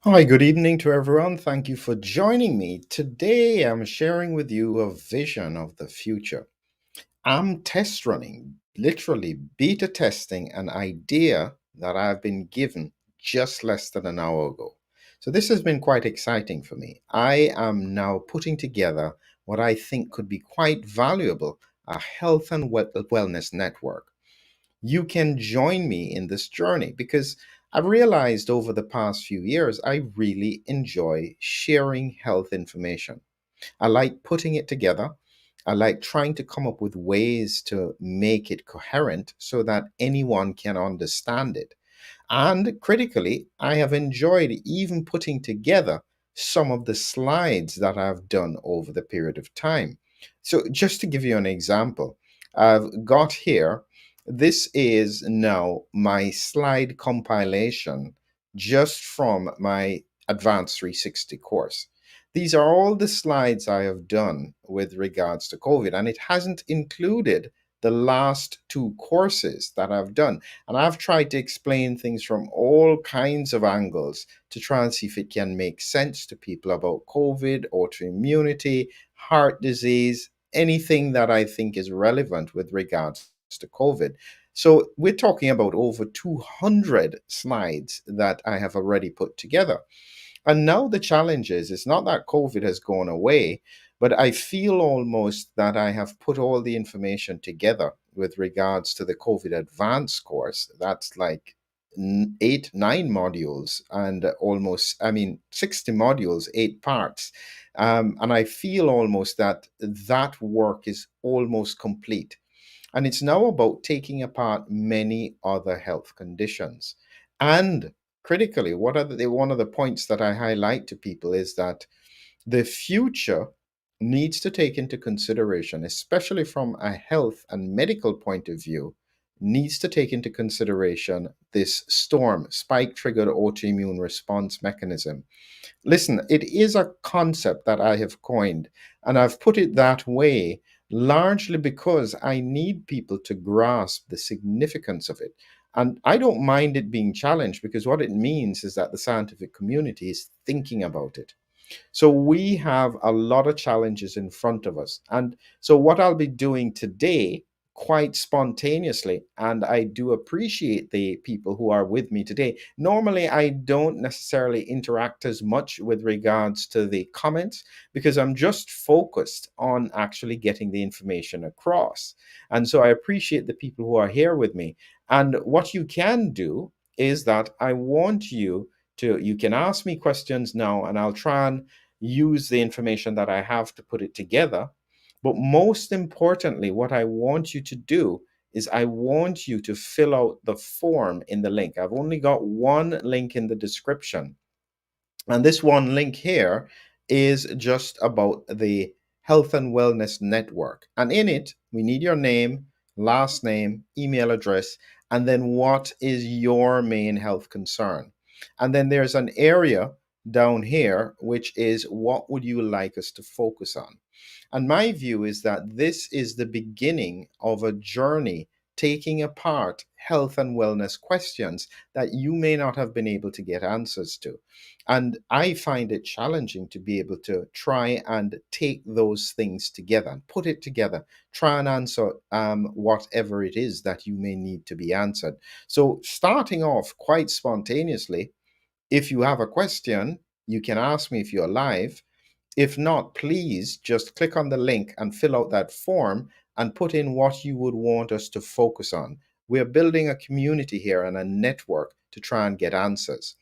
Hi, good evening to everyone. Thank you for joining me. Today, I'm sharing with you a vision of the future. I'm test running, literally beta testing an idea that I've been given just less than an hour ago. So, this has been quite exciting for me. I am now putting together what I think could be quite valuable, a health and wellness network. You can join me in this journey because I've realized over the past few years I really enjoy sharing health information. I like putting it together. I like trying to come up with ways to make it coherent so that anyone can understand it. And critically, I have enjoyed even putting together some of the slides that I've done over the period of time. So, just to give you an example, I've got here, this is now my slide compilation just from my Advanced 360 course. These are all the slides I have done with regards to COVID, and it hasn't included the last two courses that I've done. And I've tried to explain things from all kinds of angles to try and see if it can make sense to people about COVID, autoimmunity, heart disease, anything that I think is relevant with regards to COVID. So we're talking about over 200 slides that I have already put together. And now the challenge is it's not that COVID has gone away, but I feel almost that I have put all the information together with regards to the COVID advanced course. That's like eight, nine modules and almost, 60 modules, eight parts. And I feel almost that that work is almost complete. And it's now about taking apart many other health conditions. And critically, one of the points that I highlight to people is that the future needs to take into consideration, especially from a health and medical point of view, needs to take into consideration this storm, spike triggered autoimmune response mechanism. Listen, it is a concept that I have coined, and I've put it that way largely because I need people to grasp the significance of it. And I don't mind it being challenged because what it means is that the scientific community is thinking about it. So we have a lot of challenges in front of us. And so what I'll be doing today, quite spontaneously, and I do appreciate the people who are with me today. Normally, I don't necessarily interact as much with regards to the comments because I'm just focused on actually getting the information across. And so I appreciate the people who are here with me. And what you can do is that I want you can ask me questions now and I'll try and use the information that I have to put it together. But most importantly, what I want you to do is I want you to fill out the form in the link. I've only got one link in the description, and this one link here is just about the Health and Wellness Network. And in it, we need your name, last name, email address, and then what is your main health concern. And then there's an area down here, which is what would you like us to focus on? And my view is that this is the beginning of a journey taking apart health and wellness questions that you may not have been able to get answers to. And I find it challenging to be able to try and take those things together and put it together, try and answer whatever it is that you may need to be answered. So, starting off quite spontaneously, if you have a question, you can ask me if you're live. If not, please just click on the link and fill out that form and put in what you would want us to focus on. We're building a community here and a network to try and get answers.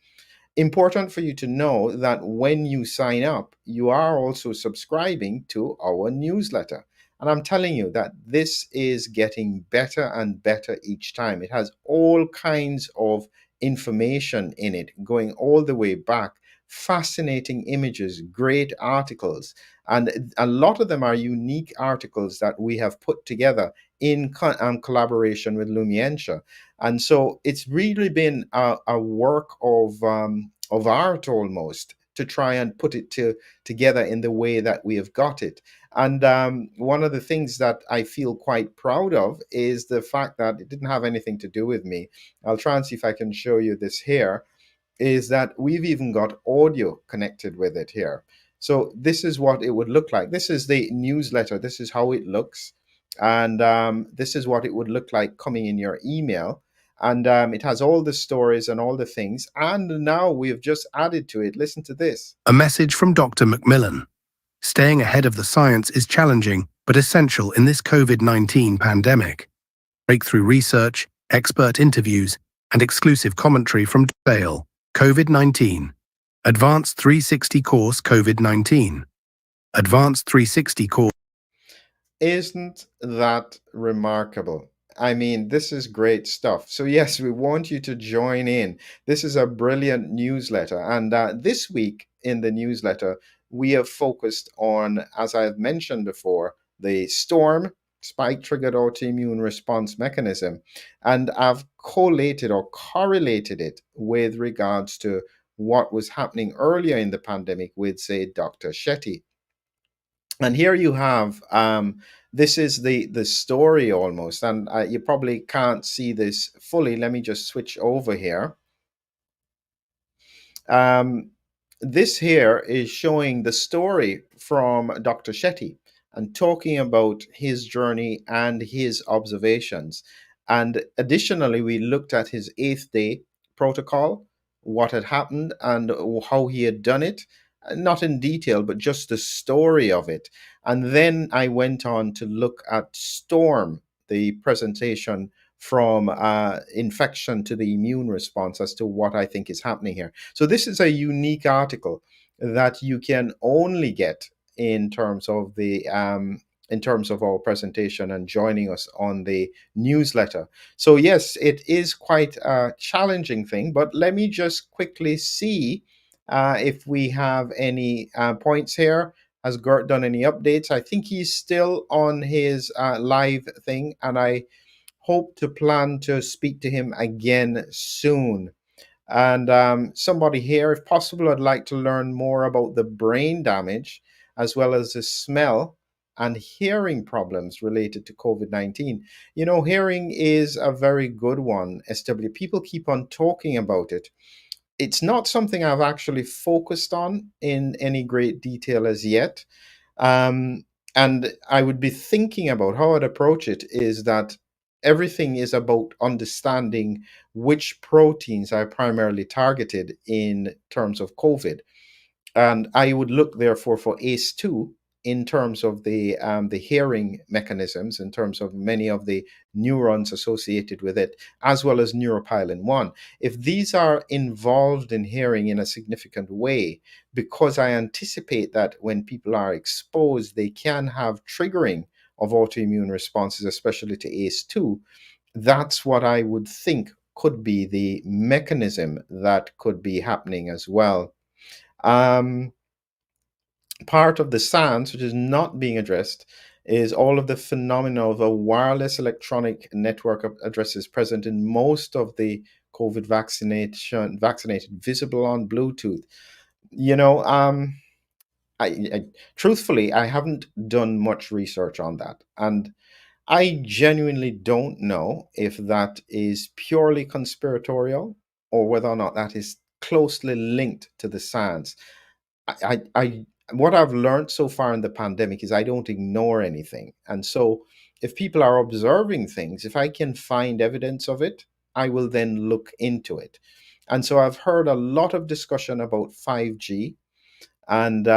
Important for you to know that when you sign up, you are also subscribing to our newsletter. And I'm telling you that this is getting better and better each time. It has all kinds of information in it, going all the way back, fascinating images, great articles. And a lot of them are unique articles that we have put together in collaboration with Lumientia. And so it's really been a work of art almost to try and put it together in the way that we have got it. And one of the things that I feel quite proud of is the fact that it didn't have anything to do with me. I'll try and see if I can show you this here. is that we've even got audio connected with it here. So this is what it would look like. This is the newsletter. This is how it looks. And this is what it would look like coming in your email. And it has all the stories and all the things. And now we've just added to it. Listen to this. A message from Dr. McMillan. Staying ahead of the science is challenging, but essential in this COVID-19 pandemic. Breakthrough research, expert interviews, and exclusive commentary from Dale, COVID-19. Advanced 360 course COVID-19. Advanced 360 course. Isn't that remarkable? I mean, this is great stuff. So, yes, we want you to join in. This is a brilliant newsletter. And this week in the newsletter, we have focused on, as I've mentioned before, the storm, spike triggered autoimmune response mechanism. And I've collated or correlated it with regards to what was happening earlier in the pandemic with, say, Dr. Shetty. And here you have this is the story almost, and you probably can't see this fully. Let me just switch over here. um, this here is showing the story from Dr. Shetty and talking about his journey and his observations. And additionally, we looked at his eighth day protocol, what had happened, and how he had done it. Not in detail, but just the story of it. And then I went on to look at Storm, the presentation from infection to the immune response as to what I think is happening here. So this is a unique article that you can only get in terms of the in terms of our presentation and joining us on the newsletter. So yes, it is quite a challenging thing, but let me just quickly see if we have any points here. Has Gert done any updates? I think he's still on his live thing, and I hope to plan to speak to him again soon. And somebody here, if possible, I'd like to learn more about the brain damage as well as the smell and hearing problems related to COVID 19. You know, hearing is a very good one, SW. People keep on talking about it. It's not something I've actually focused on in any great detail as yet. Um, and I would be thinking about how I'd approach it is that everything is about understanding which proteins are primarily targeted in terms of COVID. And I would look therefore for ACE2 in terms of the hearing mechanisms, in terms of many of the neurons associated with it, as well as neuropilin 1. If these are involved in hearing in a significant way, because I anticipate that when people are exposed, they can have triggering of autoimmune responses, especially to ACE2, that's what I would think could be the mechanism that could be happening as well. Um, Part of the science which is not being addressed is all of the phenomena of a wireless electronic network of addresses present in most of the COVID vaccinated visible on Bluetooth. You know, I truthfully I haven't done much research on that, and I genuinely don't know if that is purely conspiratorial or whether or not that is closely linked to the science. I what I've learned so far in the pandemic is I don't ignore anything. And so if people are observing things, if I can find evidence of it, I will then look into it. And so I've heard a lot of discussion about 5G, and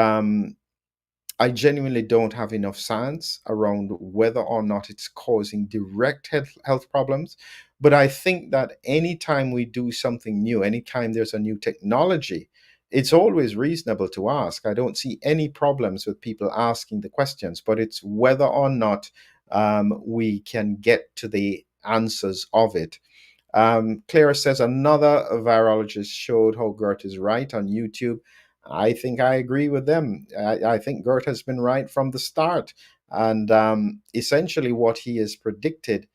I genuinely don't have enough science around whether or not it's causing direct health problems. But I think that anytime we do something new, anytime there's a new technology, it's always reasonable to ask. I don't see any problems with people asking the questions, but it's whether or not we can get to the answers of it. Clara says another virologist showed how Gert is right on YouTube. I think I agree with them. I think Gert has been right from the start. And essentially, what he has predicted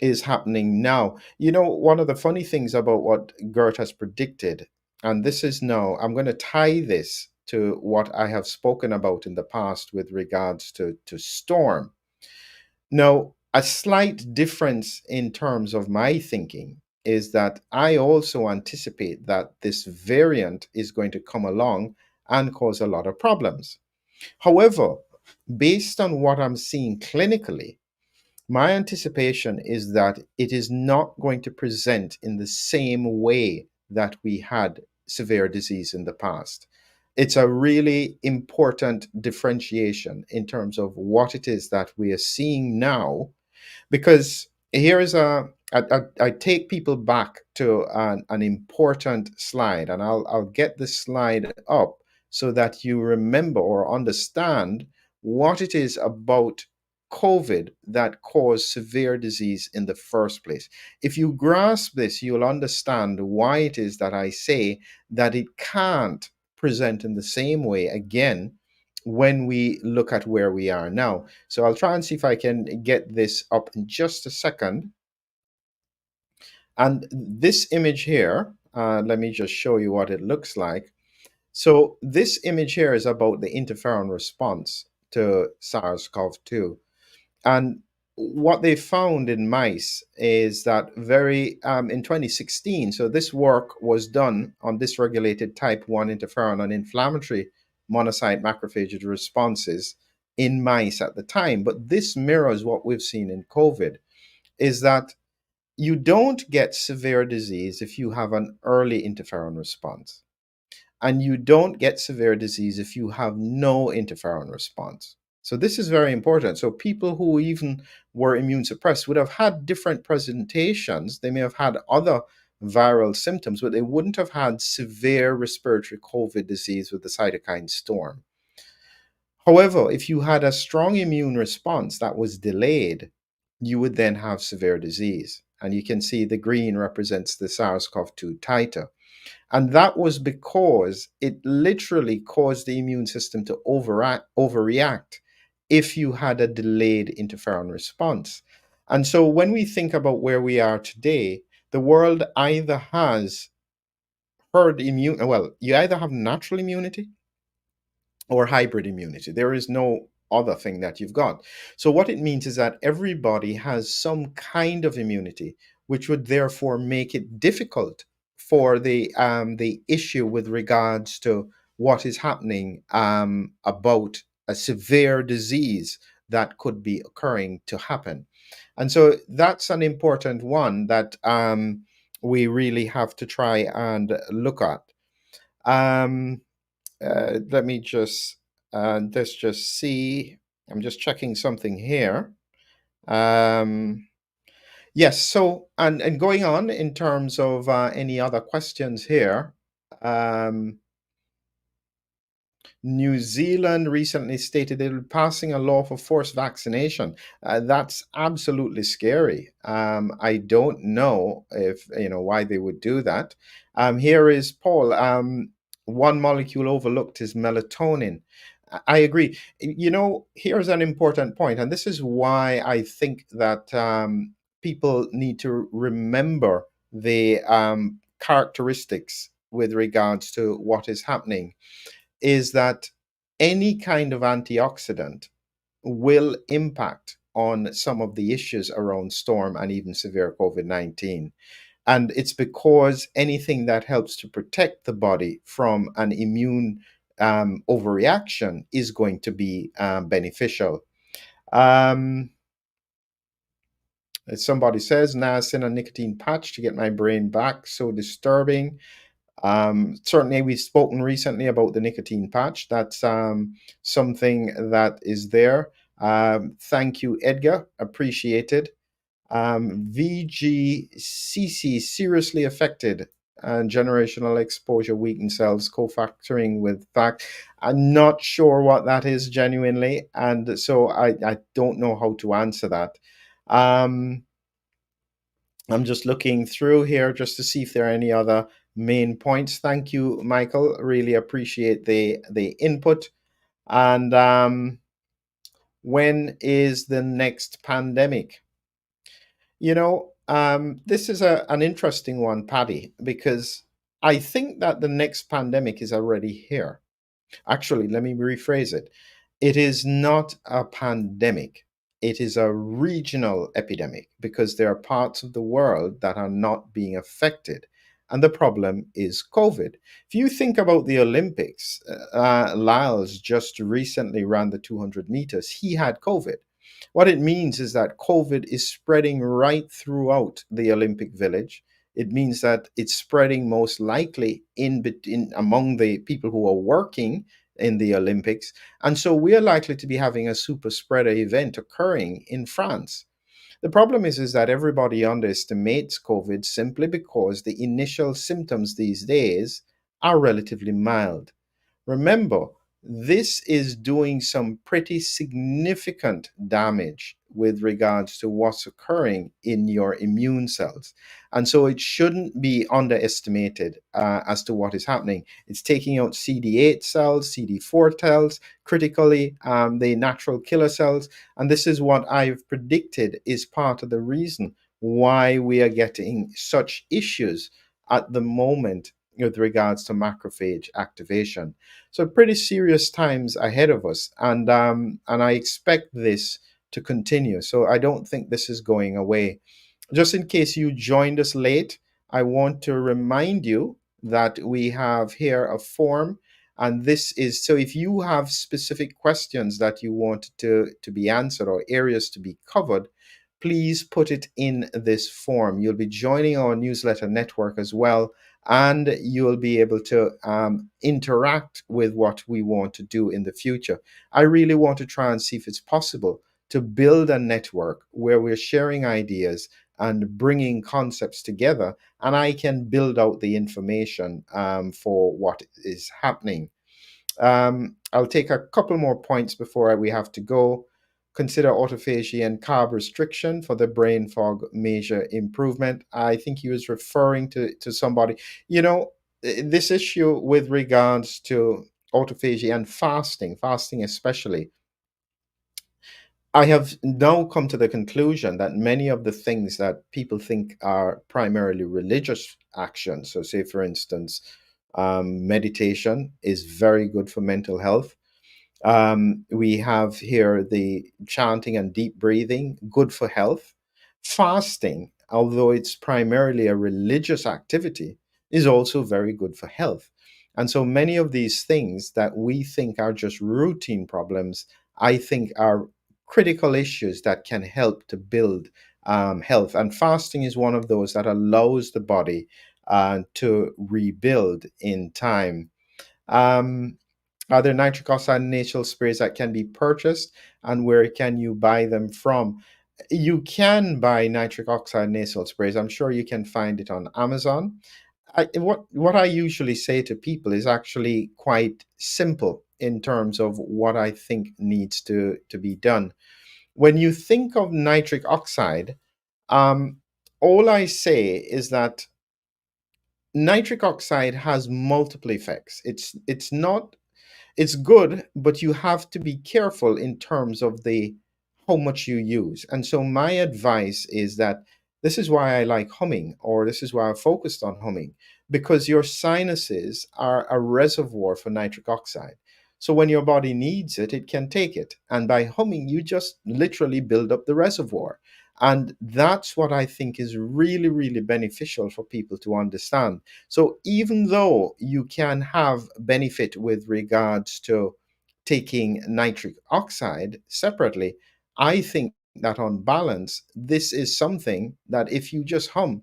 is happening now. You know, one of the funny things about what Gert has predicted, and this is now, I'm going to tie this to what I have spoken about in the past with regards to Storm. Now, a slight difference in terms of my thinking is that I also anticipate that this variant is going to come along and cause a lot of problems. However, based on what I'm seeing clinically, my anticipation is that it is not going to present in the same way that we had severe disease in the past. It's a really important differentiation in terms of what it is that we are seeing now, because here is I take people back to an important slide, and I'll get this slide up so that you remember or understand what it is about COVID that caused severe disease in the first place. If you grasp this, you'll understand why it is that I say that it can't present in the same way again when we look at where we are now. So I'll try and see if I can get this up in just a second. And this image here, let me just show you what it looks like. So this image here is about the interferon response to SARS-CoV-2. And what they found in mice is that in 2016, so this work was done on dysregulated type 1 interferon and inflammatory monocyte macrophage responses in mice at the time. But this mirrors what we've seen in COVID, is that you don't get severe disease if you have an early interferon response. And you don't get severe disease if you have no interferon response. So this is very important. So people who even were immune suppressed would have had different presentations. They may have had other viral symptoms, but they wouldn't have had severe respiratory COVID disease with the cytokine storm. However, if you had a strong immune response that was delayed, you would then have severe disease. And you can see the green represents the SARS-CoV-2 titer. And that was because it literally caused the immune system to overreact if you had a delayed interferon response. And so when we think about where we are today, the world either has you either have natural immunity or hybrid immunity. There is no other thing that you've got. So what it means is that everybody has some kind of immunity, which would therefore make it difficult for the issue with regards to what is happening about a severe disease that could be occurring to happen. And so that's an important one that we really have to try and look at. Um, Let me just let's just see. I'm just checking something here. Um, yes. So and going on in terms of any other questions here. Um, New Zealand recently stated they were passing a law for forced vaccination. That's absolutely scary. I don't know if you know why they would do that. Here is Paul. One molecule overlooked is melatonin. I agree. You know, here's an important point, and this is why I think that people need to remember the characteristics with regards to what is happening is that any kind of antioxidant will impact on some of the issues around storm and even severe COVID 19. And it's because anything that helps to protect the body from an immune overreaction is going to be beneficial. Um, as somebody says, niacin and nicotine patch to get my brain back. So disturbing. Certainly, we've spoken recently about the nicotine patch. That's something that is there. Thank you, Edgar. Appreciated. VGCC seriously affected and generational exposure weakened cells co-factoring with fact. I'm not sure what that is genuinely, and so I don't know how to answer that. Um, I'm just looking through here just to see if there are any other main points. Thank you, Michael. Really appreciate the input. And when is the next pandemic? You know, this is an interesting one, Paddy, because I think that the next pandemic is already here. Actually, let me rephrase it. It is not a pandemic. it is a regional epidemic because there are parts of the world that are not being affected. And the problem is COVID. If you think about the Olympics, Lyles just recently ran the 200 meters. He had COVID. What it means is that COVID is spreading right throughout the Olympic Village. It means that it's spreading most likely in among the people who are working in the Olympics. And so we are likely to be having a super spreader event occurring in France. The problem is that everybody underestimates COVID simply because the initial symptoms these days are relatively mild. Remember, this is doing some pretty significant damage with regards to what's occurring in your immune cells. And so it shouldn't be underestimated as to what is happening. It's taking out CD8 cells, CD4 cells, critically, the natural killer cells. And this is what I've predicted is part of the reason why we are getting such issues at the moment with regards to macrophage activation. So pretty serious times ahead of us, and I expect this to continue. So I don't think this is going away. Just in case you joined us late, I want to remind you that we have here a form, and this is so if you have specific questions that you want to be answered or areas to be covered, please put it in this form. You'll be joining our newsletter network as well, and you'll be able to interact with what we want to do in the future. I really want to try and see if it's possible to build a network where we're sharing ideas and bringing concepts together, and I can build out the information for what is happening. I'll take a couple more points before we have to go. Consider autophagy and carb restriction for the brain fog measure improvement. I think he was referring to somebody. You know, this issue with regards to autophagy and fasting especially, I have now come to the conclusion that many of the things that people think are primarily religious actions, so say for instance, meditation is very good for mental health. We have here the chanting and deep breathing, good for health. Fasting, although it's primarily a religious activity, is also very good for health. And so many of these things that we think are just routine problems, I think are critical issues that can help to build health. And fasting is one of those that allows the body to rebuild in time. Um, are there nitric oxide nasal sprays that can be purchased, and where can you buy them from? You can buy nitric oxide nasal sprays. I'm sure you can find it on Amazon. What I usually say to people is actually quite simple in terms of what I think needs to be done. When you think of nitric oxide, um, all I say is that nitric oxide has multiple effects. It's not it's good, but you have to be careful in terms of the how much you use. And so my advice is that this is why I like humming, or this is why I focused on humming, because your sinuses are a reservoir for nitric oxide. So when your body needs it, it can take it. And by humming, you just literally build up the reservoir. And that's what I think is really, really beneficial for people to understand. So even though you can have benefit with regards to taking nitric oxide separately, I think that on balance, this is something that if you just hum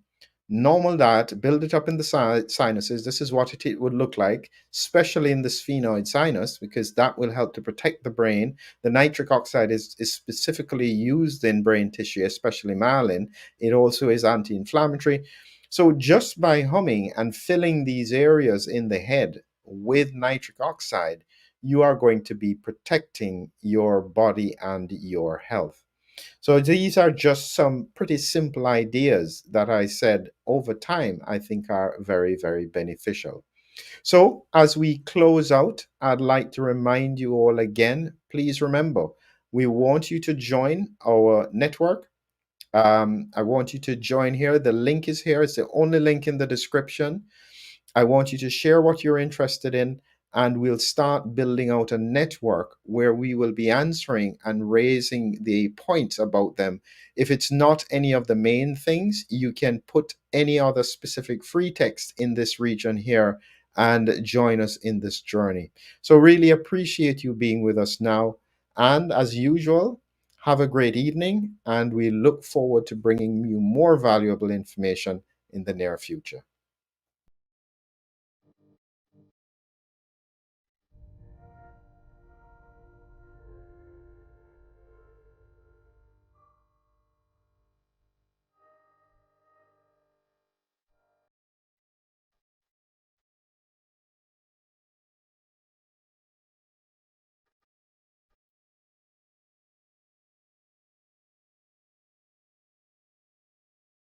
normal diet, build it up in the sinuses, this is what it would look like, especially in the sphenoid sinus, because that will help to protect the brain. The nitric oxide is specifically used in brain tissue, especially myelin. It also is anti inflammatory. So just by humming and filling these areas in the head with nitric oxide, you are going to be protecting your body and your health. So these are just some pretty simple ideas that I said over time I think are very, very beneficial. So as we close out, I'd like to remind you all again, please remember, we want you to join our network. I want you to join here. The link is here. It's the only link in the description. I want you to share what you're interested in. and we'll start building out a network where we will be answering and raising the points about them. If it's not any of the main things, you can put any other specific free text in this region here and join us in this journey. So, really appreciate you being with us now. And as usual, have a great evening, and we look forward to bringing you more valuable information in the near future.